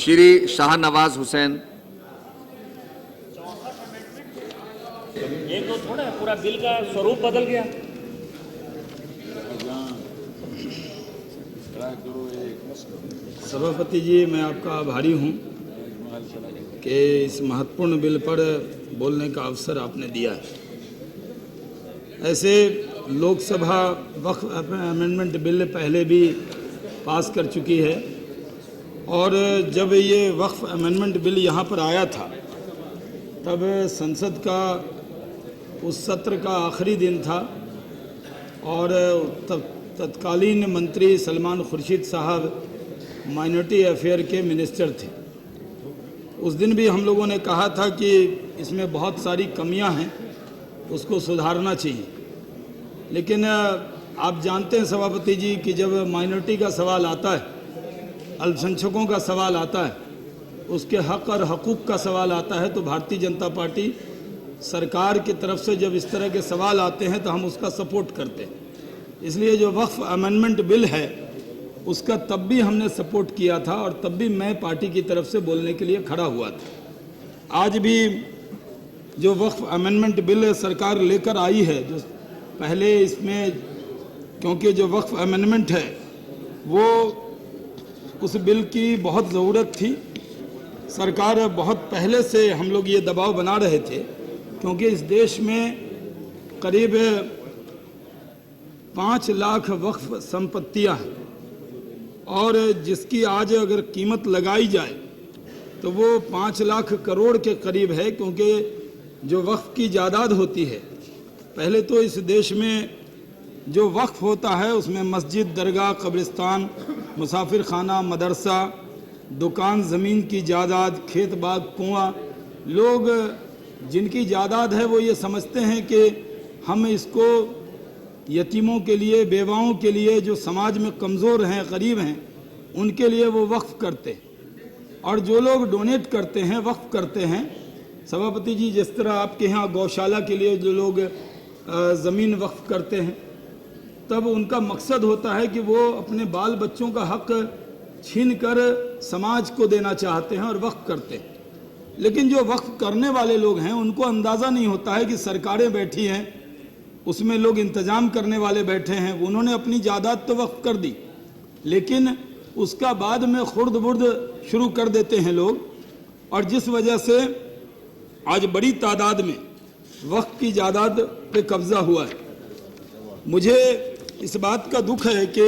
श्री शाहनवाज हुसैन। ये तो थोड़ा पूरा बिल का स्वरूप बदल गया। सभापति जी, मैं आपका आभारी हूं कि इस महत्वपूर्ण बिल पर बोलने का अवसर आपने दिया है। ऐसे लोकसभा वक्फ अमेंडमेंट बिल पहले भी पास कर चुकी है और जब ये वक्फ अमेंडमेंट बिल यहाँ पर आया था तब संसद का उस सत्र का आखिरी दिन था और तत्कालीन मंत्री सलमान खुर्शीद साहब माइनॉरिटी अफेयर के मिनिस्टर थे। उस दिन भी हम लोगों ने कहा था कि इसमें बहुत सारी कमियां हैं, उसको सुधारना चाहिए। लेकिन आप जानते हैं सभापति जी कि जब माइनॉरिटी का सवाल आता है, अल्पसंख्यकों का सवाल आता है, उसके हक और हकूक़ का सवाल आता है, तो भारतीय जनता पार्टी सरकार की तरफ से जब इस तरह के सवाल आते हैं तो हम उसका सपोर्ट करते हैं। इसलिए जो वक्फ अमेंडमेंट बिल है उसका तब भी हमने सपोर्ट किया था और तब भी मैं पार्टी की तरफ से बोलने के लिए खड़ा हुआ था। आज भी जो वक्फ अमेंडमेंट बिल सरकार लेकर आई है, जो पहले इसमें, क्योंकि जो वक्फ अमेंडमेंट है वो उस बिल की बहुत ज़रूरत थी। सरकार बहुत पहले से हम लोग ये दबाव बना रहे थे क्योंकि इस देश में करीब 5 लाख वक्फ संपत्तियां हैं और जिसकी आज अगर कीमत लगाई जाए तो वो 5 लाख करोड़ के करीब है, क्योंकि जो वक्फ की जायदाद होती है, पहले तो इस देश में जो वक्फ होता है उसमें मस्जिद, दरगाह, कब्रिस्तान, मुसाफिर खाना, मदरसा, दुकान, ज़मीन की जायदाद, खेत बाग, कुआं, लोग जिनकी जायदाद है वो ये समझते हैं कि हम इसको यतीमों के लिए, बेवाओं के लिए, जो समाज में कमज़ोर हैं, गरीब हैं, उनके लिए वो वक्फ करते हैं। और जो लोग डोनेट करते हैं, वक्फ करते हैं, सभापति जी, जिस तरह आपके यहाँ गौशाला के लिए जो लोग ज़मीन वक्फ करते हैं, तब उनका मकसद होता है कि वो अपने बाल बच्चों का हक छीन कर समाज को देना चाहते हैं और वक्फ करते हैं। लेकिन जो वक्फ करने वाले लोग हैं उनको अंदाज़ा नहीं होता है कि सरकारें बैठी हैं, उसमें लोग इंतज़ाम करने वाले बैठे हैं, उन्होंने अपनी जायदाद तो वक्फ कर दी, लेकिन उसका बाद में खुर्द बुर्द शुरू कर देते हैं लोग, और जिस वजह से आज बड़ी तादाद में वक्फ की जायदाद पे कब्ज़ा हुआ है। मुझे इस बात का दुख है कि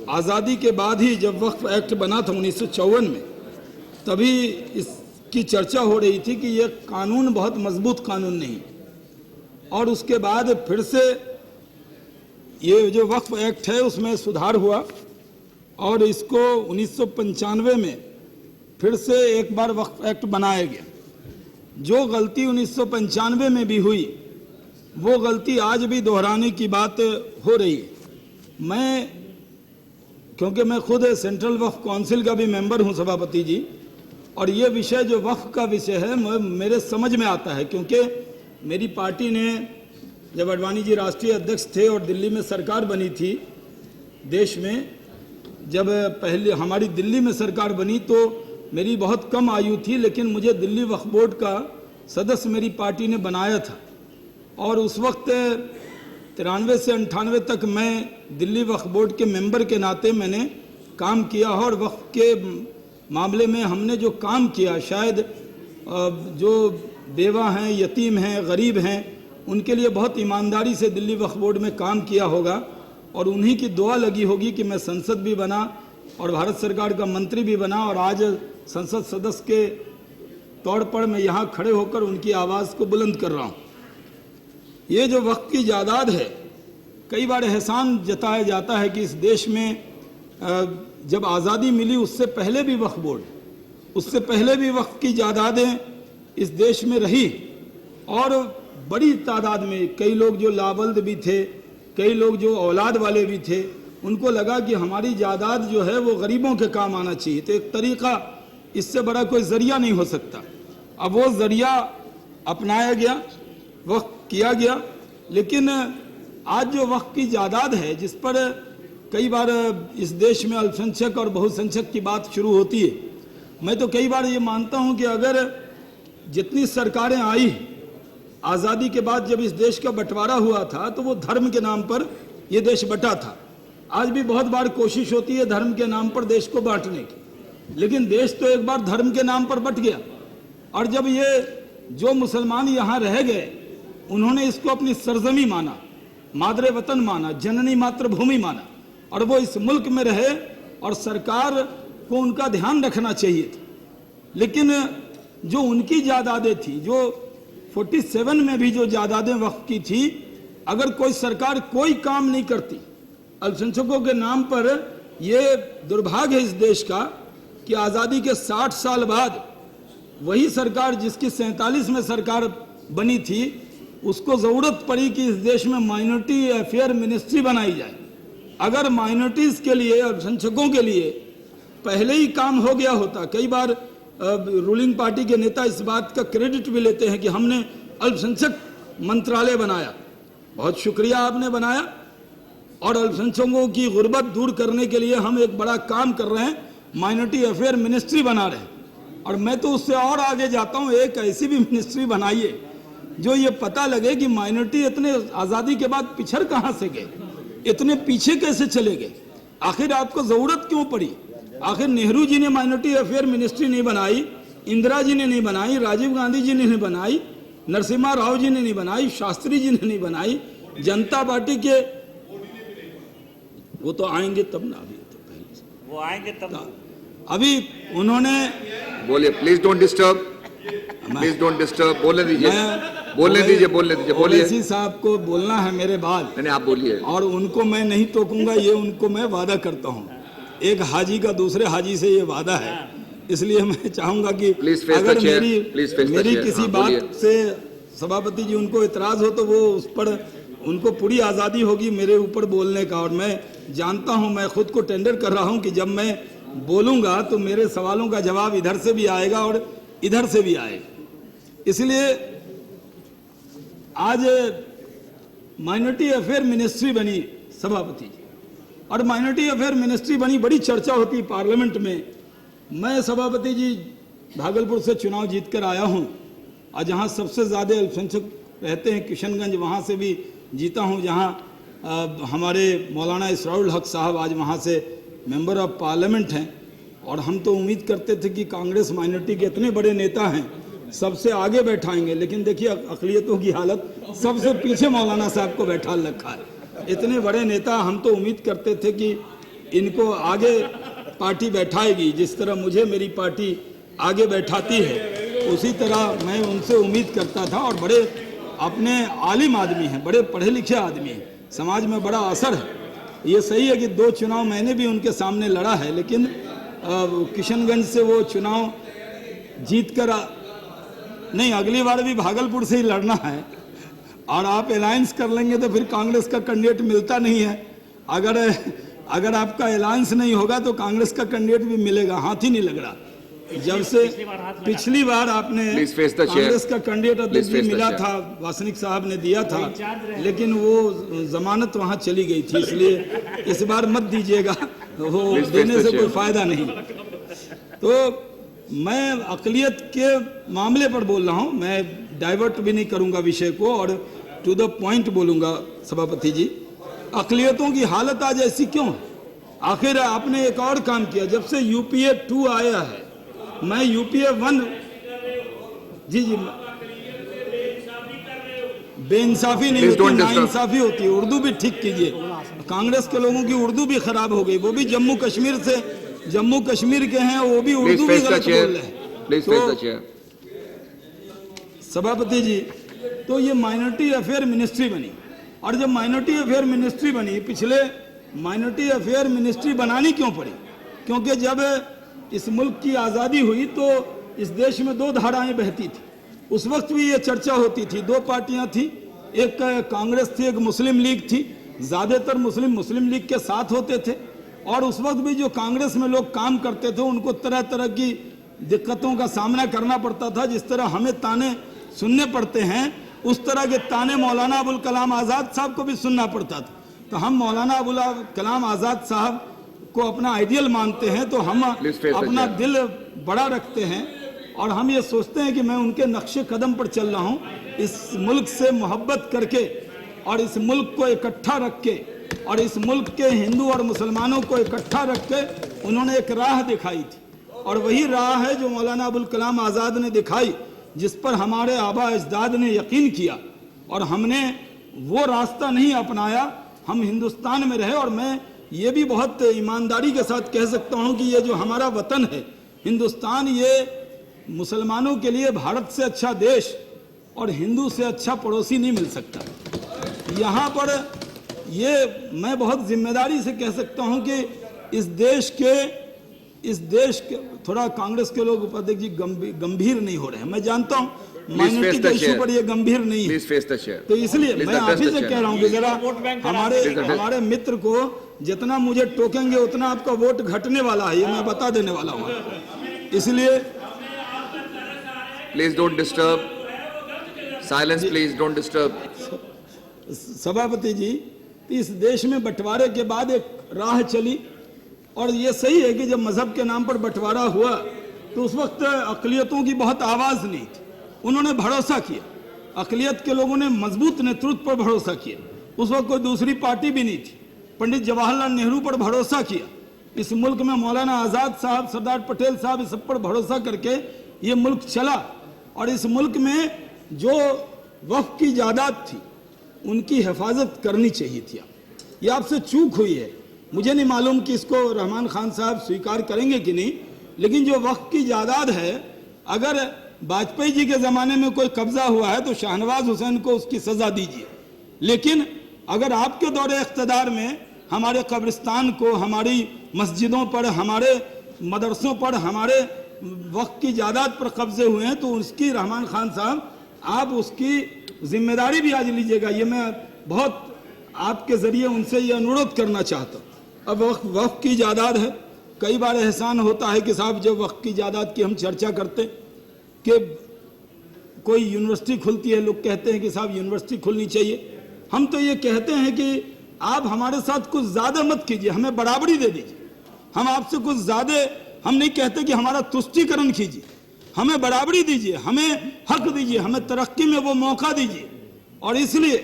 आज़ादी के बाद ही जब वक्फ एक्ट बना था 1954 में, तभी इसकी चर्चा हो रही थी कि ये कानून बहुत मजबूत कानून नहीं, और उसके बाद फिर से ये जो वक्फ एक्ट है उसमें सुधार हुआ और इसको 1995 में फिर से एक बार वक्फ एक्ट बनाया गया। जो गलती 1995 में भी हुई वो गलती आज भी दोहराने की बात हो रही है। क्योंकि मैं खुद सेंट्रल वक्फ काउंसिल का भी मेंबर हूं सभापति जी, और ये विषय जो वक्फ का विषय है मेरे समझ में आता है, क्योंकि मेरी पार्टी ने, जब अडवाणी जी राष्ट्रीय अध्यक्ष थे और दिल्ली में सरकार बनी थी देश में, जब पहले हमारी दिल्ली में सरकार बनी तो मेरी बहुत कम आयु थी, लेकिन मुझे दिल्ली वक्फ बोर्ड का सदस्य मेरी पार्टी ने बनाया था और उस वक्त 93 से 98 तक मैं दिल्ली वक्फ बोर्ड के मेंबर के नाते मैंने काम किया और वक्फ के मामले में हमने जो काम किया, शायद जो बेवा हैं, यतीम हैं, गरीब हैं, उनके लिए बहुत ईमानदारी से दिल्ली वक्फ बोर्ड में काम किया होगा और उन्हीं की दुआ लगी होगी कि मैं संसद भी बना और भारत सरकार का मंत्री भी बना और आज संसद सदस्य के तौर पर मैं यहाँ खड़े होकर उनकी आवाज़ को बुलंद कर रहा हूँ। ये जो वक्फ की जायदाद है, कई बार एहसान जताया जाता है कि इस देश में जब आज़ादी मिली उससे पहले भी वक्फ बोर्ड, उससे पहले भी वक्फ की जायदादें इस देश में रही और बड़ी तादाद में कई लोग जो लाबल्द भी थे, कई लोग जो औलाद वाले भी थे, उनको लगा कि हमारी जायदाद जो है वो गरीबों के काम आना चाहिए। तो एक तरीका, इससे बड़ा कोई ज़रिया नहीं हो सकता। अब वो ज़रिया अपनाया गया, वक्फ किया गया, लेकिन आज जो वक्फ की जायदाद है, जिस पर कई बार इस देश में अल्पसंख्यक और बहुसंख्यक की बात शुरू होती है, मैं तो कई बार ये मानता हूं कि अगर जितनी सरकारें आई आज़ादी के बाद, जब इस देश का बंटवारा हुआ था तो वो धर्म के नाम पर ये देश बटा था। आज भी बहुत बार कोशिश होती है धर्म के नाम पर देश को बांटने की, लेकिन देश तो एक बार धर्म के नाम पर बट गया। और जब ये जो मुसलमान यहाँ रह गए, उन्होंने इसको अपनी सरजमी माना, मादरे वतन माना, जननी मातृभूमि माना, और वो इस मुल्क में रहे, और सरकार को उनका ध्यान रखना चाहिए था। लेकिन जो उनकी जायदादें थी, जो 47 में भी जो जायदादें वक्फ की थी, अगर कोई सरकार कोई काम नहीं करती अल्पसंख्यकों के नाम पर, ये दुर्भाग्य है इस देश का कि आज़ादी के 60 साल बाद वही सरकार जिसकी 47 में सरकार बनी थी, उसको ज़रूरत पड़ी कि इस देश में माइनॉरिटी अफेयर मिनिस्ट्री बनाई जाए। अगर माइनॉरिटीज़ के लिए, अल्पसंख्यकों के लिए पहले ही काम हो गया होता। कई बार रूलिंग पार्टी के नेता इस बात का क्रेडिट भी लेते हैं कि हमने अल्पसंख्यक मंत्रालय बनाया। बहुत शुक्रिया, आपने बनाया, और अल्पसंख्यकों की गुर्बत दूर करने के लिए हम एक बड़ा काम कर रहे हैं, माइनॉरिटी अफेयर मिनिस्ट्री बना रहे हैं। और मैं तो उससे और आगे जाता हूं, एक ऐसी भी मिनिस्ट्री बनाइए जो ये पता लगे कि माइनॉरिटी इतने आज़ादी के बाद पिछड़ कहां से गए, इतने पीछे कैसे चले गए, आखिर आपको ज़रूरत क्यों पड़ी। आखिर नेहरू जी ने माइनॉरिटी अफेयर मिनिस्ट्री नहीं बनाई, इंदिरा जी ने नहीं बनाई, राजीव गांधी जी ने नहीं बनाई, नरसिम्हा राव जी ने नहीं बनाई, शास्त्री जी ने नहीं बनाई, जनता पार्टी के वो तो आएंगे तब ना, अभी तो पहले से वो आएंगे तब। अभी उन्होंने, बोलिए, please don't disturb, please don't disturb, बोलने दीजिए, बोलने दीजिए, बोलने दीजिए, बोलिए। ओवैसी साहब को बोलना है मेरे बाद, नहीं आप बोलिए। और उनको मैं नहीं टोकूंगा, ये उनको मैं वादा करता हूँ। एक हाजी का दूसरे हाजी से ये वादा है, इसलिए मैं चाहूंगा कि अगर मेरी किसी बात से सभापति जी उनको इतराज हो तो वो उस पर, उनको पूरी आज़ादी होगी मेरे ऊपर बोलने का। और मैं जानता हूं, मैं खुद को टेंडर कर रहा हूं कि जब मैं बोलूंगा तो मेरे सवालों का जवाब इधर से भी आएगा और इधर से भी आएगा। इसलिए आज माइनॉरिटी अफेयर मिनिस्ट्री बनी सभापति जी, और माइनॉरिटी अफेयर मिनिस्ट्री बनी, बड़ी चर्चा होती है पार्लियामेंट में। मैं सभापति जी भागलपुर से चुनाव जीतकर आया हूं, और जहां सबसे ज़्यादा अल्पसंख्यक रहते हैं किशनगंज, वहां से भी जीता हूं, जहां हमारे मौलाना इसराउल हक साहब आज वहां से मेंबर ऑफ पार्लियामेंट हैं। और हम तो उम्मीद करते थे कि कांग्रेस माइनॉरिटी के इतने बड़े नेता हैं, सबसे आगे बैठाएंगे, लेकिन देखिए अक़लियतों की हालत, सबसे पीछे मौलाना साहब को बैठा रखा है। इतने बड़े नेता, हम तो उम्मीद करते थे कि इनको आगे पार्टी बैठाएगी, जिस तरह मुझे मेरी पार्टी आगे बैठाती है उसी तरह मैं उनसे उम्मीद करता था। और बड़े अपने आलिम आदमी हैं, बड़े पढ़े लिखे आदमी हैं, समाज में बड़ा असर है। ये सही है कि 2 चुनाव मैंने भी उनके सामने लड़ा है, लेकिन किशनगंज से वो चुनाव जीत कर नहीं, अगली बार भी भागलपुर से ही लड़ना है। और आप अलायंस कर लेंगे तो फिर कांग्रेस का कैंडिडेट मिलता नहीं है। अगर आपका अलायंस नहीं होगा तो कांग्रेस का कैंडिडेट भी मिलेगा, हाथ ही नहीं लग रहा। जब से पिछली बार आपने कांग्रेस का कैंडिडेट दिल्ली मिला था, वासनिक साहब ने दिया था, लेकिन वो जमानत वहां चली गई थी, इसलिए इस बार मत दीजिएगा, वो देने से कोई फायदा नहीं। तो मैं अक़लियत के मामले पर बोल रहा हूं, मैं डाइवर्ट भी नहीं करूंगा विषय को, और टू द पॉइंट बोलूंगा सभापति जी। अक़लियतों की हालत आज ऐसी क्यों है? आखिर आपने एक और काम किया, जब से यूपीए 2 आया है, मैं यूपीए 1 जी बेइंसाफी नहीं होती, नाइंसाफी होती है। उर्दू भी ठीक कीजिए, कांग्रेस के लोगों की उर्दू भी खराब हो गई, वो भी जम्मू कश्मीर के हैं, वो भी उर्दू भी गलत बोल रहे हैं। सभापति जी, तो ये माइनॉरिटी अफेयर मिनिस्ट्री बनी, और जब माइनॉरिटी अफेयर मिनिस्ट्री बनी, पिछले माइनॉरिटी अफेयर मिनिस्ट्री बनानी क्यों पड़ी? क्योंकि जब इस मुल्क की आज़ादी हुई तो इस देश में 2 धाराएं बहती थी। उस वक्त भी ये चर्चा होती थी, 2 पार्टियां थी, एक कांग्रेस थी, एक मुस्लिम लीग थी। ज़्यादातर मुस्लिम लीग के साथ होते थे, और उस वक्त भी जो कांग्रेस में लोग काम करते थे उनको तरह तरह की दिक्कतों का सामना करना पड़ता था। जिस तरह हमें ताने सुनने पड़ते हैं, उस तरह के ताने मौलाना अबुल कलाम आज़ाद साहब को भी सुनना पड़ता था। तो हम मौलाना अबुल कलाम आज़ाद साहब को अपना आइडियल मानते हैं, तो हम Please face the अपना chair. दिल बड़ा रखते हैं और हम ये सोचते हैं कि मैं उनके नक्शे कदम पर चल रहा हूँ, इस मुल्क से मोहब्बत करके और इस मुल्क को इकट्ठा रख के और इस मुल्क के हिंदू और मुसलमानों को इकट्ठा रख के उन्होंने एक राह दिखाई थी, और वही राह है जो मौलाना अबुल कलाम आज़ाद ने दिखाई, जिस पर हमारे आबा अजदाद ने यकीन किया और हमने वो रास्ता नहीं अपनाया, हम हिंदुस्तान में रहे। और मैं ये भी बहुत ईमानदारी के साथ कह सकता हूँ कि ये जो हमारा वतन है हिंदुस्तान, ये मुसलमानों के लिए भारत से अच्छा देश और हिंदू से अच्छा पड़ोसी नहीं मिल सकता। यहाँ पर ये मैं बहुत जिम्मेदारी से कह सकता हूँ कि इस देश के थोड़ा कांग्रेस के लोग उपाध्यक्ष जी गंभीर नहीं हो रहे हैं, मैं जानता हूँ माइनॉरिटी के इशू पर ये गंभीर नहीं है, Please face the chair. तो इसलिए Please मैं आप address ही the से chair. कह रहा हूँ कि जरा Please हमारे मित्र को जितना मुझे टोकेंगे उतना आपका वोट घटने वाला है, ये मैं बता देने वाला हूँ। इसलिए Please don't disturb. Silence, please don't disturb. सभापति जी, इस देश में बंटवारे के बाद एक राह चली, और ये सही है कि जब मजहब के नाम पर बंटवारा हुआ तो उस वक्त अक़लियतों की बहुत आवाज़ नहीं थी, उन्होंने भरोसा किया, अक़लियत के लोगों ने मजबूत नेतृत्व पर भरोसा किया, उस वक्त कोई दूसरी पार्टी भी नहीं थी, पंडित जवाहरलाल नेहरू पर भरोसा किया, इस मुल्क में मौलाना आज़ाद साहब, सरदार पटेल साहब, इस सब पर भरोसा करके ये मुल्क चला। और इस मुल्क में जो वक्फ की जायदाद थी उनकी हिफाजत करनी चाहिए थी। ये आपसे चूक हुई है, मुझे नहीं मालूम कि इसको रहमान खान साहब स्वीकार करेंगे कि नहीं, लेकिन जो वक्फ की जायदाद है, अगर वाजपेयी जी के ज़माने में कोई कब्जा हुआ है तो शाहनवाज हुसैन को उसकी सज़ा दीजिए, लेकिन अगर आपके दौरे इख्तदार में हमारे कब्रिस्तान को, हमारी मस्जिदों पर, हमारे मदरसों पर, हमारे वक्फ की जायदाद पर कब्जे हुए हैं, तो उसकी रहमान खान साहब आप उसकी जिम्मेदारी भी आज लीजिएगा। ये मैं बहुत आपके ज़रिए उनसे ये अनुरोध करना चाहता हूँ। अब वक्फ की जायदाद है, कई बार एहसान होता है कि साहब जब वक्फ की जायदाद की हम चर्चा करते कि कोई यूनिवर्सिटी खुलती है, लोग कहते हैं कि साहब यूनिवर्सिटी खुलनी चाहिए, हम तो ये कहते हैं कि आप हमारे साथ कुछ ज़्यादा मत कीजिए, हमें बराबरी दे दीजिए, हम आपसे कुछ ज़्यादा, हम नहीं कहते कि हमारा तुष्टीकरण कीजिए, हमें बराबरी दीजिए, हमें हक दीजिए, हमें तरक्की में वो मौका दीजिए। और इसलिए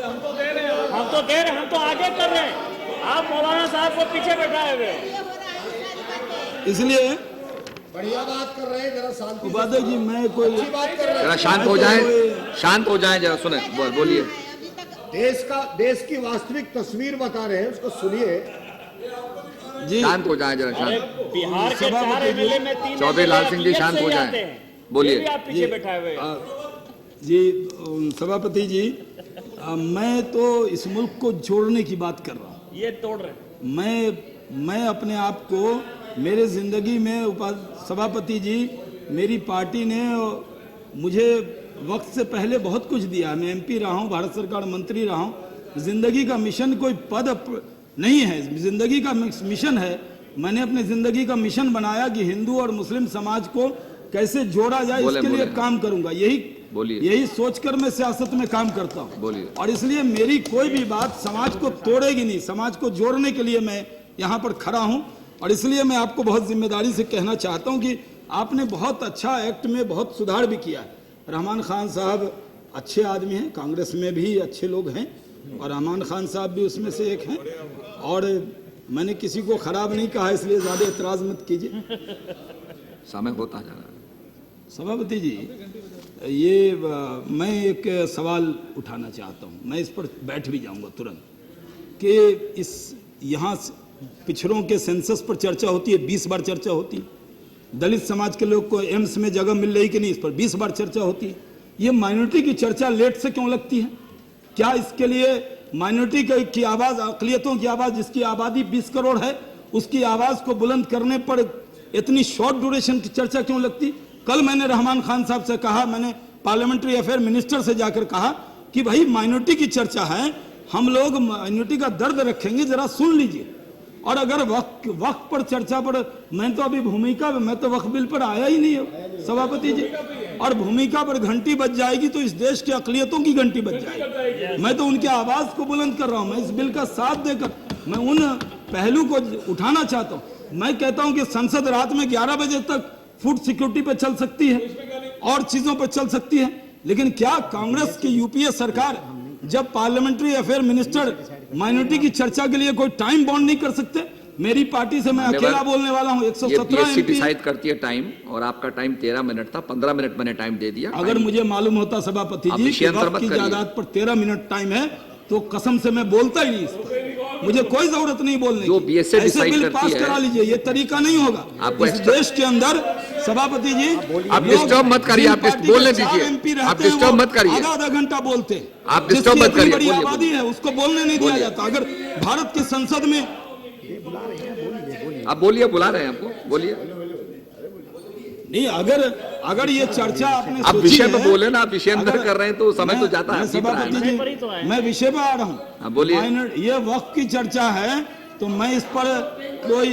हम तो दे रहे, हम तो आगे कर रहे हैं, आप मौलाना साहब को पीछे बैठाए हुए हैं। इसलिए बढ़िया बात कर रहे हैं, जरा शांति से उपाध्याय जी, मैं कोई अच्छी बात कर रहे जरा शांत हो जाएं, शांत हो जाएं, जरा सुने, बोलिए। हैं। देश की वास्तविक तस्वीर बता रहे हैं, उसको सुनिए। जी शांत हो जाएं, जरा अरे शांत। बिहार के 4 एमएलए में 3 चौधरी लाल सिंह जी, शांत हो जाएं, बोलिए। बोलिए। आप पीछे बैठाए हुए हैं। जी सभापति जी, मैं तो इस मुल्क को जोड़ने की बात कर रहा हूँ। ये तोड़ रहे हैं। मैं अपने आप को, मेरे ज़िंदगी में सभापति जी, मेरी पार्टी ने मुझे वक्त से पहले बहुत कुछ दिया, मैं एमपी रहा हूँ, भारत सरकार मंत्री रहा हूँ। ज़िंदगी का मिशन कोई पद नहीं है, ज़िंदगी का मिशन है। मैंने अपनी ज़िंदगी का मिशन बनाया कि हिंदू और मुस्लिम समाज को कैसे जोड़ा जाए, इसके लिए काम करूंगा। यही सोचकर मैं सियासत में काम करता हूँ। और इसलिए मेरी कोई भी बात समाज को तोड़ेगी नहीं, समाज को जोड़ने के लिए मैं यहाँ पर खड़ा हूँ। और इसलिए मैं आपको बहुत जिम्मेदारी से कहना चाहता हूँ कि आपने बहुत अच्छा एक्ट में बहुत सुधार भी किया है। रहमान खान साहब अच्छे आदमी हैं, कांग्रेस में भी अच्छे लोग हैं, और रहमान खान साहब भी उसमें से एक हैं। और मैंने किसी को खराब नहीं कहा, इसलिए ज़्यादा एतराज़ मत कीजिए। समय होता जा रहा है। सभापति जी, ये मैं एक सवाल उठाना चाहता हूँ, मैं इस पर बैठ भी जाऊँगा तुरंत, कि इस यहाँ पिछड़ों के सेंसस पर चर्चा होती है, 20 बार चर्चा होती है। दलित समाज के लोग को एम्स में जगह मिल रही कि नहीं, इस पर 20 बार चर्चा होती है। ये माइनॉरिटी की चर्चा लेट से क्यों लगती है? क्या इसके लिए माइनॉरिटी की आवाज़, अक़लियतों की आवाज़, जिसकी आबादी 20 करोड़ है, उसकी आवाज़ को बुलंद करने पर इतनी शॉर्ट ड्यूरेशन की चर्चा क्यों लगती? कल मैंने रहमान खान साहब से कहा, मैंने पार्लियामेंट्री अफेयर मिनिस्टर से जाकर कहा कि भाई माइनॉरिटी की चर्चा है, हम लोग माइनॉरिटी का दर्द रखेंगे, जरा सुन लीजिए। और अगर वक्त पर चर्चा पर, मैं तो अभी भूमिका में, मैं तो वक्फ बिल पर आया ही नहीं हूँ सभापति जी। और भूमिका पर घंटी बज जाएगी तो इस देश की अक़लियतों की घंटी बज जाएगी। मैं तो उनके आवाज को बुलंद कर रहा हूं। मैं इस बिल का साथ देकर मैं उन पहलू को उठाना चाहता हूं। मैं कहता हूं कि संसद रात में 11 बजे तक फूड सिक्योरिटी पे चल सकती है और चीजों पर चल सकती है, लेकिन क्या कांग्रेस की यूपीए सरकार जब पार्लियामेंट्री अफेयर मिनिस्टर माइनॉरिटी की चर्चा के लिए कोई टाइम बाउंड नहीं कर सकते? मेरी पार्टी से मैं अकेला बोलने वाला हूं। 117 एमपी डिसाइड करती है टाइम, और आपका टाइम 13 मिनट था, 15 मिनट मैंने टाइम दे दिया। अगर मुझे मालूम होता सभापति जी कि वक्त की जायदाद पर 13 मिनट टाइम है तो कसम से मैं बोलता ही नहीं इस पर। मुझे कोई जरूरत नहीं बोलने जो की। बीएसए ऐसे डिसाइड बिल करती पास है। करा लीजिए, ये तरीका नहीं होगा आपको इस देश के अंदर। सभापति जी आप डिस्टर्ब मत करिए, आप बोलने दीजिए, आप डिस्टर्ब मत करिए, आधा घंटा बोलते हैं। आप डिस्टर्ब मत करिए, बड़ी बोलिए, आबादी है उसको बोलने नहीं दिया जाता। अगर भारत की संसद में आप बोलिए, बुला रहे हैं आपको, बोलिए। नहीं, अगर ये चर्चा आपने आप सोची विषय है, पे बोले ना, आप विषय अंदर अगर- कर रहे हैं तो समय तो मैं- जाता है। मैं आपकी प्राय सभापति में। जी, मैं विषय पे आ रहा हूँ। हाँ, बोलिए। ये वक्त की चर्चा है तो मैं इस पर कोई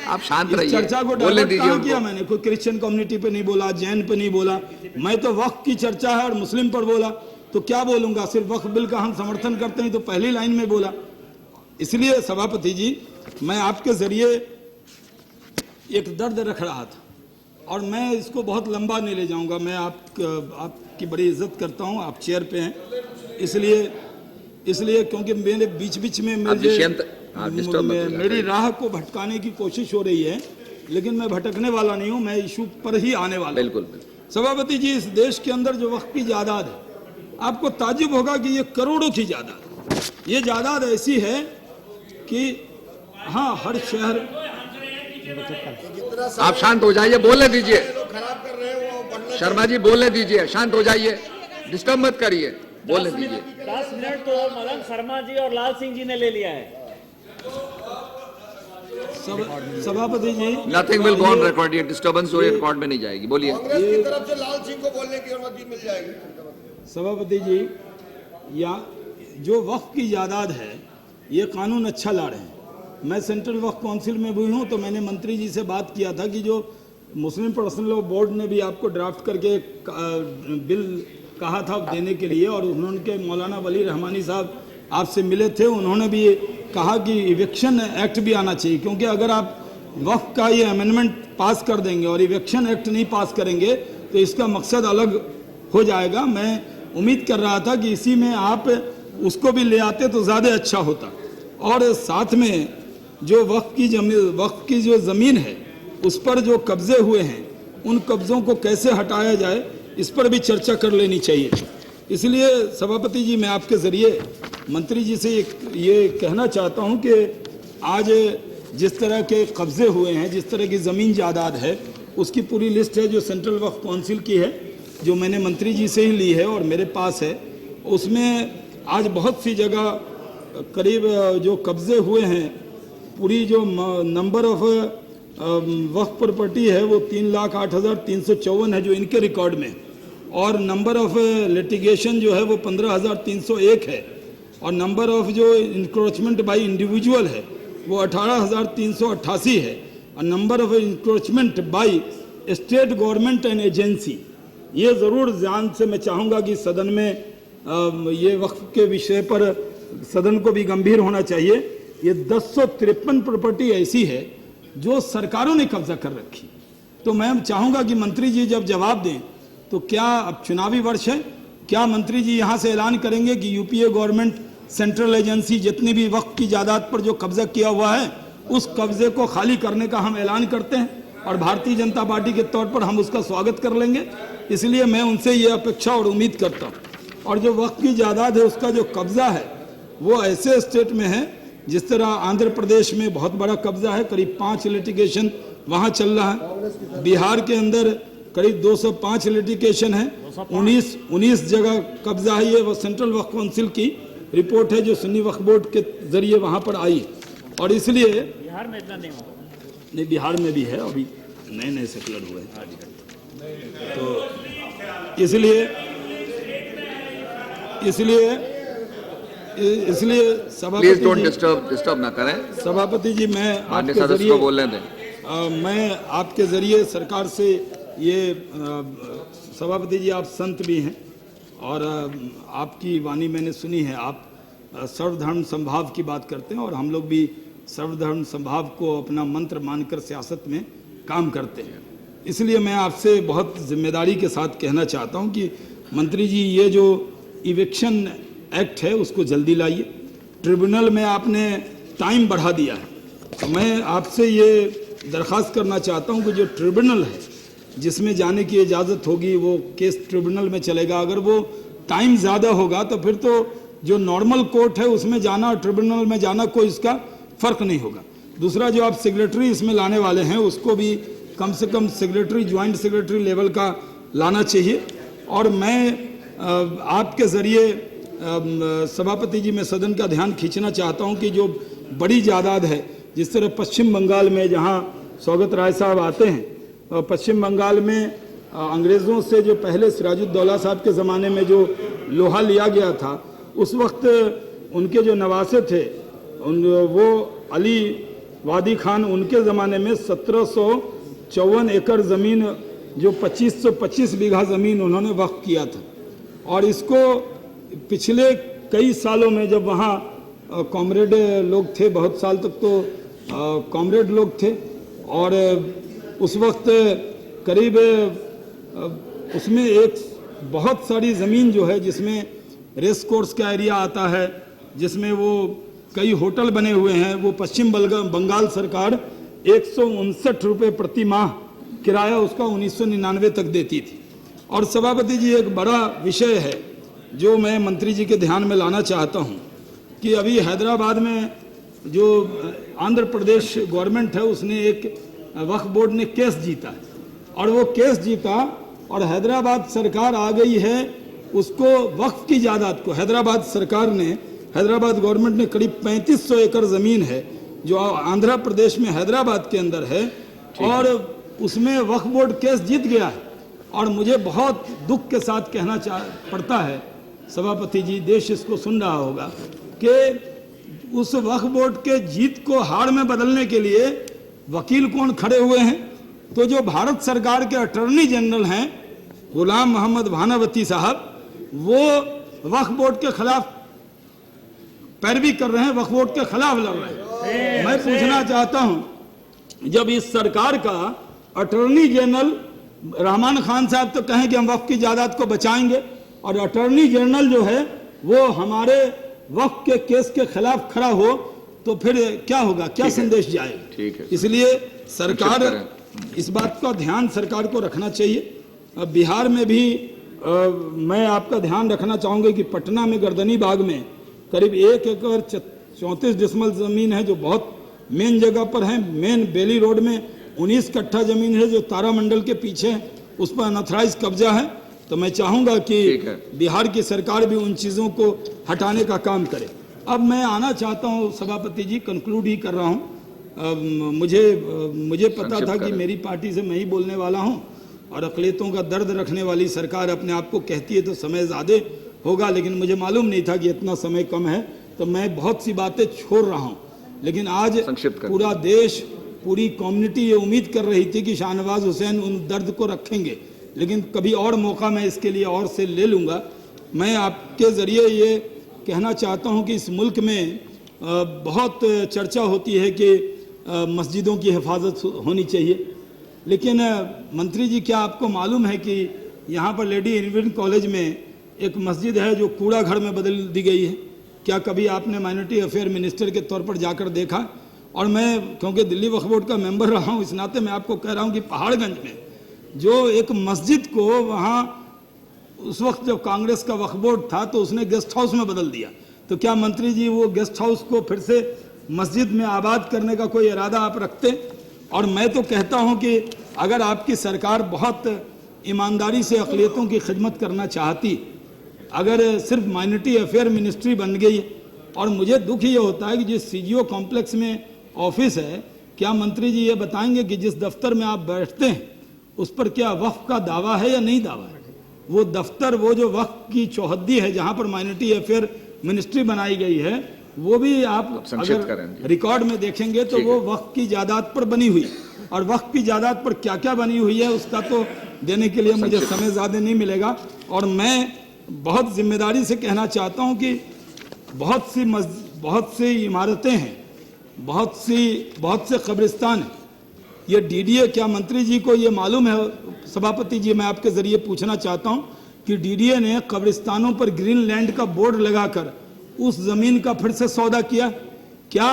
आप शांत इस रहिए, चर्चा को बोलने डाइवर्ट दीजिए कहाँ उनको। किया मैंने? कोई क्रिश्चियन कम्युनिटी पे नहीं बोला, जैन पे नहीं बोला। मैं तो वक्त की चर्चा है और मुस्लिम पर बोला, तो क्या बोलूंगा? सिर्फ वक्त बिल का हम समर्थन करते हैं तो पहली लाइन में बोला। इसलिए सभापति जी, मैं आपके जरिए एक दर्द रख रहा था और मैं इसको बहुत लंबा नहीं ले जाऊंगा। मैं आपकी बड़ी इज्जत करता हूं, आप चेयर पे हैं, इसलिए क्योंकि मेरे बीच बीच में मेरी राह को भटकाने की कोशिश हो रही है, लेकिन मैं भटकने वाला नहीं हूं, मैं इशू पर ही आने वाला। बिल्कुल। सभापति जी, इस देश के अंदर जो वक्त की जायदाद है, आपको ताज्जुब होगा कि ये करोड़ों की जायदाद। ये जायदाद ऐसी है कि हाँ, हर शहर। आप शांत हो जाइए, बोलने दीजिए। खराब कर रहे हैं वो बढ़ना शर्मा जी बोलने दीजिए, शांत हो जाइए, डिस्टर्ब मत करिए, बोलने दीजिए। 10 मिनट तो मदन शर्मा जी और लाल सिंह जी ने ले लिया है। सभापति जी, nothing will go on record, ये डिस्टर्बेंस जो रिकॉर्ड में नहीं जाएगी। बोलिए। कांग्रेस की तरफ से लाल सिंह को बोलने की अनुमति मिल जाएगी। सभापति जी, या जो वक्फ की जायदाद है, ये कानून अच्छा ला रहे हैं। मैं सेंट्रल वक्फ काउंसिल में भी हूँ, तो मैंने मंत्री जी से बात किया था कि जो मुस्लिम पर्सनल लॉ बोर्ड ने भी आपको ड्राफ्ट करके बिल कहा था देने के लिए, और उन्होंने मौलाना वली रहमानी साहब आपसे मिले थे, उन्होंने भी कहा कि इविक्शन एक्ट भी आना चाहिए, क्योंकि अगर आप वक्फ का ये अमेंडमेंट पास कर देंगे और इविक्शन एक्ट नहीं पास करेंगे तो इसका मकसद अलग हो जाएगा। मैं उम्मीद कर रहा था कि इसी में आप उसको भी ले आते तो ज़्यादा अच्छा होता। और साथ में जो वक्फ की जो ज़मीन है उस पर जो कब्जे हुए हैं, उन कब्ज़ों को कैसे हटाया जाए, इस पर भी चर्चा कर लेनी चाहिए। इसलिए सभापति जी, मैं आपके ज़रिए मंत्री जी से ये कहना चाहता हूं कि आज जिस तरह के कब्जे हुए हैं, जिस तरह की ज़मीन जायदाद है, उसकी पूरी लिस्ट है जो सेंट्रल वक्फ काउंसिल की है, जो मैंने मंत्री जी से ही ली है और मेरे पास है। उसमें आज बहुत सी जगह करीब जो कब्जे हुए हैं, पूरी जो नंबर ऑफ वक्फ प्रॉपर्टी है वो 3,08,354 है जो इनके रिकॉर्ड में, और नंबर ऑफ लिटिगेशन जो है वो 15,301 है, और नंबर ऑफ जो इंक्रोचमेंट बाय इंडिविजुअल है वो 18,388 है, और number of encroachment by state government and agency. ये ज़रूर ध्यान से मैं चाहूँगा कि सदन में ये वक्फ के विषय पर सदन को भी गंभीर होना चाहिए। ये 1053 प्रॉपर्टी ऐसी है जो सरकारों ने कब्जा कर रखी। तो मैं चाहूँगा कि मंत्री जी जब जवाब दें तो क्या, अब चुनावी वर्ष है, क्या मंत्री जी यहाँ से ऐलान करेंगे कि यूपीए गवर्नमेंट सेंट्रल एजेंसी जितनी भी वक्त की जायदाद पर जो कब्जा किया हुआ है उस कब्जे को खाली करने का हम ऐलान करते हैं, और भारतीय जनता पार्टी के तौर पर हम उसका स्वागत कर लेंगे। इसलिए मैं उनसे ये अपेक्षा और उम्मीद करता हूँ। और जो वक्त की जायदाद है उसका जो कब्जा है वो ऐसे स्टेट में है, जिस तरह आंध्र प्रदेश में बहुत बड़ा कब्जा है, करीब 5 लिटिगेशन वहाँ चल रहा है। बिहार के अंदर करीब 205 लिटिगेशन है, 19 जगह कब्जा है। ये वो सेंट्रल वक्फ काउंसिल की रिपोर्ट है जो सुन्नी वक्फ बोर्ड के जरिए वहाँ पर आई, और इसलिए बिहार में इतना नहीं होगा। नहीं, बिहार में भी है, अभी नए नए सेटलर हुए हैं। तो इसलिए प्लीज डोंट डिस्टर्ब ना करें। सभापति जी, मैं माननीय आपके सदस्य जरिए को बोलने दें। मैं आपके जरिए सरकार से ये सभापति जी, आप संत भी हैं और आपकी वाणी मैंने सुनी है। आप सर्वधर्म संभाव की बात करते हैं और हम लोग भी सर्वधर्म संभाव को अपना मंत्र मानकर सियासत में काम करते हैं। इसलिए मैं आपसे बहुत जिम्मेदारी के साथ कहना चाहता हूं कि मंत्री जी, ये जो इविक्शन एक्ट है उसको जल्दी लाइए। ट्रिब्यूनल में आपने टाइम बढ़ा दिया है, तो मैं आपसे ये दरख्वास्त करना चाहता हूं कि जो ट्रिब्यूनल है जिसमें जाने की इजाज़त होगी वो केस ट्रिब्यूनल में चलेगा। अगर वो टाइम ज़्यादा होगा तो फिर तो जो नॉर्मल कोर्ट है उसमें जाना और ट्रिब्यूनल में जाना कोई इसका फ़र्क नहीं होगा। दूसरा, जो आप सेक्रेटरी इसमें लाने वाले हैं उसको भी कम से कम सेक्रेटरी, ज्वाइंट सेक्रेटरी लेवल का लाना चाहिए। और मैं आपके ज़रिए सभापति जी, मैं सदन का ध्यान खींचना चाहता हूं कि जो बड़ी जायदाद है, जिस तरह पश्चिम बंगाल में जहां सौगत राय साहब आते हैं, पश्चिम बंगाल में अंग्रेज़ों से जो पहले सिराजुद्दौला साहब के ज़माने में जो लोहा लिया गया था, उस वक्त उनके जो नवासे थे वो अली वादी खान, उनके ज़माने में 1754 एकड़ ज़मीन, जो 2525 बीघा ज़मीन उन्होंने वक्फ किया था। और इसको पिछले कई सालों में जब वहाँ कॉमरेड लोग थे, बहुत साल तक तो कॉमरेड लोग थे, और उस वक्त करीब उसमें एक बहुत सारी ज़मीन जो है जिसमें रेस कोर्स का एरिया आता है, जिसमें वो कई होटल बने हुए हैं, वो पश्चिम बंगाल सरकार 159 रुपये प्रति माह किराया उसका 1999 तक देती थी। और सभापति जी, एक बड़ा विषय है जो मैं मंत्री जी के ध्यान में लाना चाहता हूं कि अभी हैदराबाद में जो आंध्र प्रदेश गवर्नमेंट है उसने एक वक्फ बोर्ड ने केस जीता है, और वो केस जीता और हैदराबाद सरकार आ गई है उसको वक्फ की जायदाद को, हैदराबाद सरकार ने, हैदराबाद गवर्नमेंट ने करीब 3500 एकड़ ज़मीन है जो आंध्र प्रदेश में हैदराबाद के अंदर है, और उसमें वक्फ बोर्ड केस जीत गया है। और मुझे बहुत दुख के साथ कहना पड़ता है सभापति जी, देश इसको सुन रहा होगा, कि उस वक्फ बोर्ड के जीत को हार में बदलने के लिए वकील कौन खड़े हुए हैं? तो जो भारत सरकार के अटॉर्नी जनरल हैं गुलाम मोहम्मद भानावती साहब, वो वक्फ बोर्ड के खिलाफ पैरवी कर रहे हैं, वक्फ बोर्ड के खिलाफ लड़ रहे हैं। मैं पूछना चाहता हूं, जब इस सरकार का अटॉर्नी जनरल रहमान खान साहब तो कहें कि हम वक्फ की जायदाद को बचाएंगे, और अटॉर्नी जनरल जो है वो हमारे वक्फ के केस के खिलाफ खड़ा हो, तो फिर क्या होगा, क्या संदेश जाएगा? ठीक है। इसलिए सरकार इस बात का ध्यान सरकार को रखना चाहिए। अब बिहार में भी मैं आपका ध्यान रखना चाहूँगा कि पटना में गर्दनी बाग में करीब 1 एकड़ 34 डिसमल ज़मीन है जो बहुत मेन जगह पर है, मेन बेली रोड में 19 कट्ठा ज़मीन है जो तारामंडल के पीछे है, उस पर अनऑथराइज कब्जा है। तो मैं चाहूँगा कि बिहार की सरकार भी उन चीज़ों को हटाने का काम करे। अब मैं आना चाहता हूँ सभापति जी, कंक्लूड ही कर रहा हूँ। मुझे पता था कि मेरी पार्टी से मैं ही बोलने वाला हूँ, और अक़लियतों का दर्द रखने वाली सरकार अपने आप को कहती है तो समय ज़्यादा होगा, लेकिन मुझे मालूम नहीं था कि इतना समय कम है, तो मैं बहुत सी बातें छोड़ रहा हूँ। लेकिन आज पूरा देश, पूरी कम्युनिटी ये उम्मीद कर रही थी कि शाहनवाज हुसैन उन दर्द को रखेंगे, लेकिन कभी और मौका मैं इसके लिए और से ले लूँगा। मैं आपके ज़रिए ये कहना चाहता हूँ कि इस मुल्क में बहुत चर्चा होती है कि मस्जिदों की हिफाजत होनी चाहिए, लेकिन मंत्री जी, क्या आपको मालूम है कि यहाँ पर लेडी इरविन कॉलेज में एक मस्जिद है जो कूड़ा घर में बदल दी गई है? क्या कभी आपने माइनॉरिटी अफेयर मिनिस्टर के तौर पर जाकर देखा? और मैं क्योंकि दिल्ली वक्फ बोर्ड का मेंबर रहा हूँ, इस नाते मैं आपको कह रहा हूँ कि पहाड़गंज में जो एक मस्जिद को वहाँ उस वक्त जब कांग्रेस का वक्फ बोर्ड था तो उसने गेस्ट हाउस में बदल दिया, तो क्या मंत्री जी वो गेस्ट हाउस को फिर से मस्जिद में आबाद करने का कोई इरादा आप रखते? और मैं तो कहता हूं कि अगर आपकी सरकार बहुत ईमानदारी से अक़लियतों की खिदमत करना चाहती, अगर सिर्फ माइनॉरिटी अफेयर मिनिस्ट्री बन गई, और मुझे दुख ये होता है कि जिस सीजीओ कॉम्प्लेक्स में ऑफिस है, क्या मंत्री जी ये बताएंगे कि जिस दफ्तर में आप बैठते हैं उस पर क्या वक्फ का दावा है या नहीं दावा है? वो दफ्तर, वो जो वक्फ की चौहद्दी है जहाँ पर माइनॉरिटी अफेयर मिनिस्ट्री बनाई गई है, वो भी आप अगर रिकॉर्ड में देखेंगे तो वो वक्फ की जायदाद पर बनी हुई। और वक्फ की जायदाद पर क्या क्या बनी हुई है उसका तो देने के लिए मुझे समय ज़्यादा नहीं मिलेगा। और मैं बहुत जिम्मेदारी से कहना चाहता हूं कि बहुत सी इमारतें हैं, बहुत से कब्रिस्तान हैं। ये डीडीए, क्या मंत्री जी को ये मालूम है? सभापति जी, मैं आपके जरिए पूछना चाहता हूं कि डीडीए ने कब्रिस्तानों पर ग्रीन लैंड का बोर्ड लगाकर उस जमीन का फिर से सौदा किया? क्या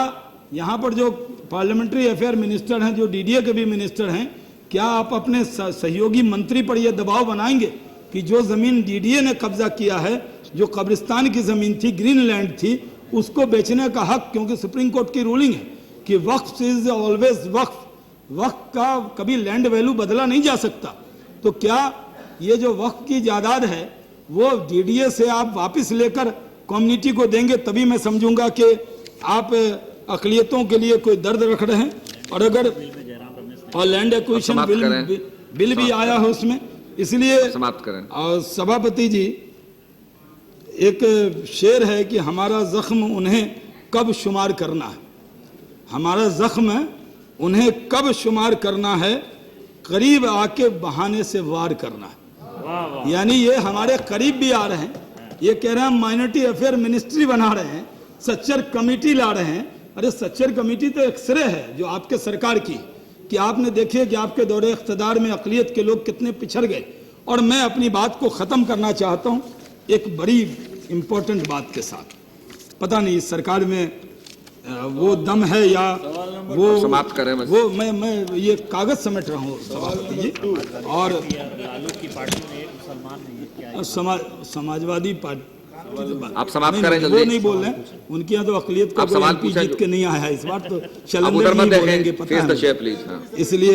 यहाँ पर जो पार्लियामेंट्री अफेयर मिनिस्टर हैं, जो डीडीए के भी मिनिस्टर हैं, क्या आप अपने सहयोगी मंत्री पर यह दबाव बनाएंगे कि जो जमीन डीडीए ने कब्जा किया है, जो कब्रिस्तान की जमीन थी, ग्रीन लैंड थी, उसको बेचने का हक, क्योंकि सुप्रीम कोर्ट की रूलिंग है कि वक्फ इज ऑलवेज वक्फ, वक्फ का कभी लैंड वैल्यू बदला नहीं जा सकता। तो क्या ये जो वक्फ की जायदाद है वो डीडीए से आप वापस लेकर कम्युनिटी को देंगे? तभी मैं समझूंगा कि आप अकलियतों के लिए कोई दर्द रख रहे हैं। और अगर और लैंड एक्विजिशन बिल भी आया है उसमें, इसलिए समाप्त करें। और सभापति जी, एक शेर है कि हमारा जख्म उन्हें कब शुमार करना है, हमारा जख्म उन्हें कब शुमार करना है, करीब आके बहाने से वार करना है। यानी ये हमारे करीब भी आ रहे हैं, ये कह रहे हैं माइनॉरिटी अफेयर मिनिस्ट्री बना रहे हैं, सच्चर कमेटी ला रहे हैं। अरे सच्चर कमेटी तो एक्सरे है जो आपके सरकार की, कि आपने देखिए कि आपके दौरे इख्तिदार में अक़लियत के लोग कितने पिछड़ गए। और मैं अपनी बात को ख़त्म करना चाहता हूँ एक बड़ी इम्पोर्टेंट बात के साथ। पता नहीं इस सरकार में वो दम है या वो समाप्त करें बस। वो मैं ये कागज समेट रहा हूँ सभापति जी। और लालू की पार्टी में मुसलमान नहीं है, समाजवादी पार्टी आप समाप्त करें वो जल्दी। नहीं बोल रहे हैं, उनके यहाँ तो अक़लियत का आप कोई सवाल एमपी पूछें जीत के नहीं आया है इस बार, तो आप चलन उधर मत नहीं बोलेंगे, देखें, पता फेस द है। Chair please. हाँ, इसलिए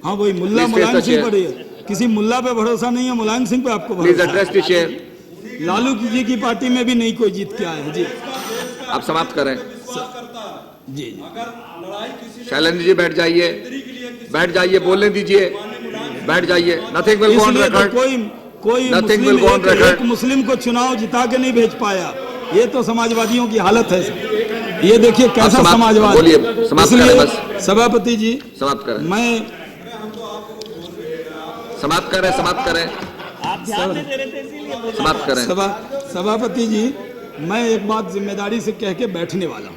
हाँ वही मुल्ला Please face Mulayam the Singh chair. पर ही है, किसी मुल्ला पे भरोसा नहीं है, मुलायम सिंह पे आपको प्लीज भरोसा एड्रेस द चेयर। है। लालू जी की पार्टी में भी नहीं कोई जीत के आया है जी। आप समाप्त करें। जी शैलेंद्र जी बैठ जाइए, बैठ जाइए, बोलने दीजिए, बैठ जाइए। नथिंग विल गो ऑन इसलिए तो रिकॉर्ड। कोई Nothing Muslim will go on एक record. मुस्लिम को चुनाव जिता के नहीं भेज पाया। ये तो समाजवादियों की हालत है। ये देखिए कैसा समाप्त- समाजवाद। बोलिए, समाप्त करें इसलिए बस। सभापति जी समाप्त करें, मैं समाप्त करें, समाप्त करें, आप ध्यान नहीं दे रहे थे इसीलिए बोल रहे थे। समाप्त करें। सभापति जी, मैं एक बात जिम्मेदारी से कह के बैठने वाला हूँ।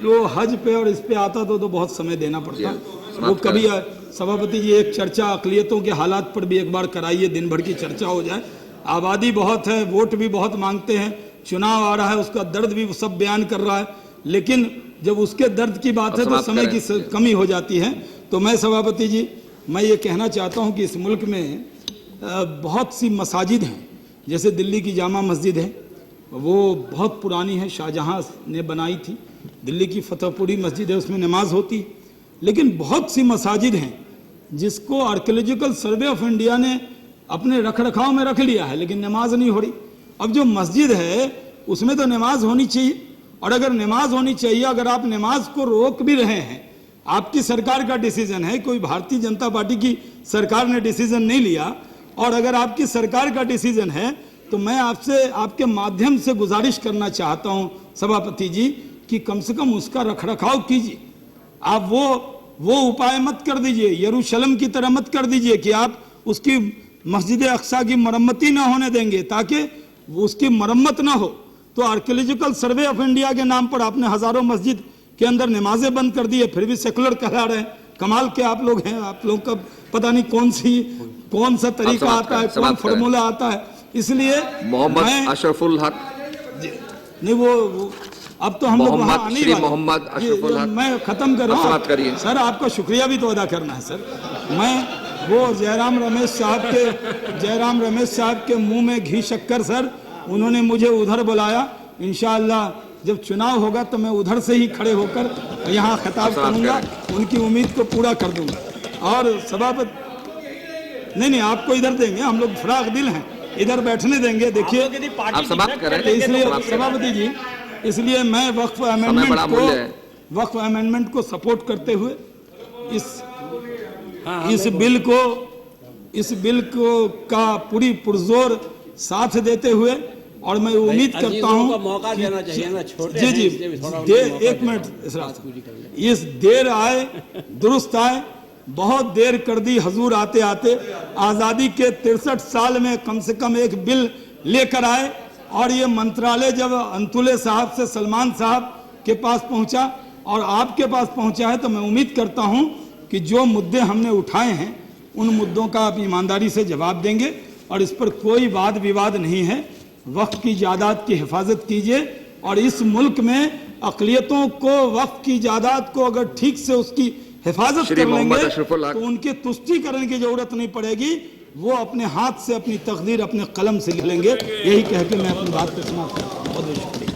जो हज पे और इस पे आता तो बहुत समय देना पड़ता। वो कभी सभापति जी एक चर्चा अक़लियतों के हालात पर भी एक बार कराइए, दिन भर की चर्चा हो जाए। आबादी बहुत है, वोट भी बहुत मांगते हैं, चुनाव आ रहा है, उसका दर्द भी सब बयान कर रहा है, लेकिन जब उसके दर्द की बात है तो समय की कमी हो जाती है। तो मैं सभापति जी, मैं ये कहना चाहता हूँ कि इस मुल्क में बहुत सी मसाजिद हैं, जैसे दिल्ली की जामा मस्जिद है, वो बहुत पुरानी है, शाहजहाँ ने बनाई थी। दिल्ली की फतेहपुरी मस्जिद है, उसमें नमाज होती है। लेकिन बहुत सी मसाजिद हैं जिसको आर्कियोलॉजिकल सर्वे ऑफ इंडिया ने अपने रख रखाव में रख लिया है, लेकिन नमाज नहीं हो रही। अब जो मस्जिद है उसमें तो नमाज होनी चाहिए, और अगर नमाज होनी चाहिए, अगर आप नमाज को रोक भी रहे हैं, आपकी सरकार का डिसीजन है, कोई भारतीय जनता पार्टी की सरकार ने डिसीजन नहीं लिया, और अगर आपकी सरकार का डिसीजन है तो मैं आपसे आपके माध्यम से गुजारिश करना चाहता हूं सभापति जी कि कम से कम उसका रखरखाव कीजिए। आप वो उपाय मत कर दीजिए, यरूशलेम की तरह मत कर दीजिए कि आप उसकी मस्जिद अक्सा की मरम्मती ना होने देंगे, ताकि उसकी मरम्मत ना हो। तो आर्कियोलॉजिकल सर्वे ऑफ इंडिया के नाम पर आपने हजारों मस्जिद के अंदर नमाजें बंद कर दी है, फिर भी सेकुलर कहला रहे हैं। कमाल के आप लोग हैं, आप लोग का पता नहीं कौन सा तरीका आता है, कौन फॉर्मूला आता है। इसलिए मोहम्मद अशरफुल हक नहीं, वो अब तो हम लोग वहाँ आने ही वाले। मोहम्मद अशरफुल हक, मैं खत्म कर रहा हूँ सर, आपका शुक्रिया भी तो अदा करना है सर। मैं वो जयराम रमेश साहब के मुंह में घी शक्कर सर, उन्होंने मुझे उधर बुलाया। इंशाअल्लाह जब चुनाव होगा तो मैं उधर से ही खड़े होकर यहाँ खिताब करूंगा, उनकी उम्मीद को पूरा कर दूंगा। और सभापति नहीं, आपको इधर देंगे, हम लोग फराग दिल हैं, इधर बैठने देंगे। देखिए आप समाप्त करें। इसलिए सभापति जी, इसलिए मैं वक्फ अमेंडमेंट को सपोर्ट करते हुए इस बिल को का पूरी पुरजोर साथ देते हुए और मैं उम्मीद करता हूं को मौका देना चाहिए ना, छोटे जी हैं, जी इसलिए भी थोड़ा उनको देर मौका एक देना मिनट इसरार इस देर आए दुरुस्त आए, बहुत देर कर दी हजूर आते आते। आज़ादी के 63 साल में कम से कम एक बिल लेकर आए और ये मंत्रालय जब अंतुले साहब से सलमान साहब के पास पहुंचा और आपके पास पहुंचा है, तो मैं उम्मीद करता हूं कि जो मुद्दे हमने उठाए हैं उन मुद्दों का आप ईमानदारी से जवाब देंगे और इस पर कोई वाद विवाद नहीं है। वक्फ की जायदाद की हिफाजत कीजिए और इस मुल्क में अक़लियतों को वक्फ की जायदाद को अगर ठीक से उसकी हिफाजत श्री कर मोहम्मद लेंगे अशरफुल हक। तो उनके तुष्टीकरण की जरूरत नहीं पड़ेगी, वो अपने हाथ से अपनी तकदीर अपने कलम से लिखेंगे। यही कह के मैं अपनी बात को समाप्त करता हूं। बहुत बहुत शुक्रिया।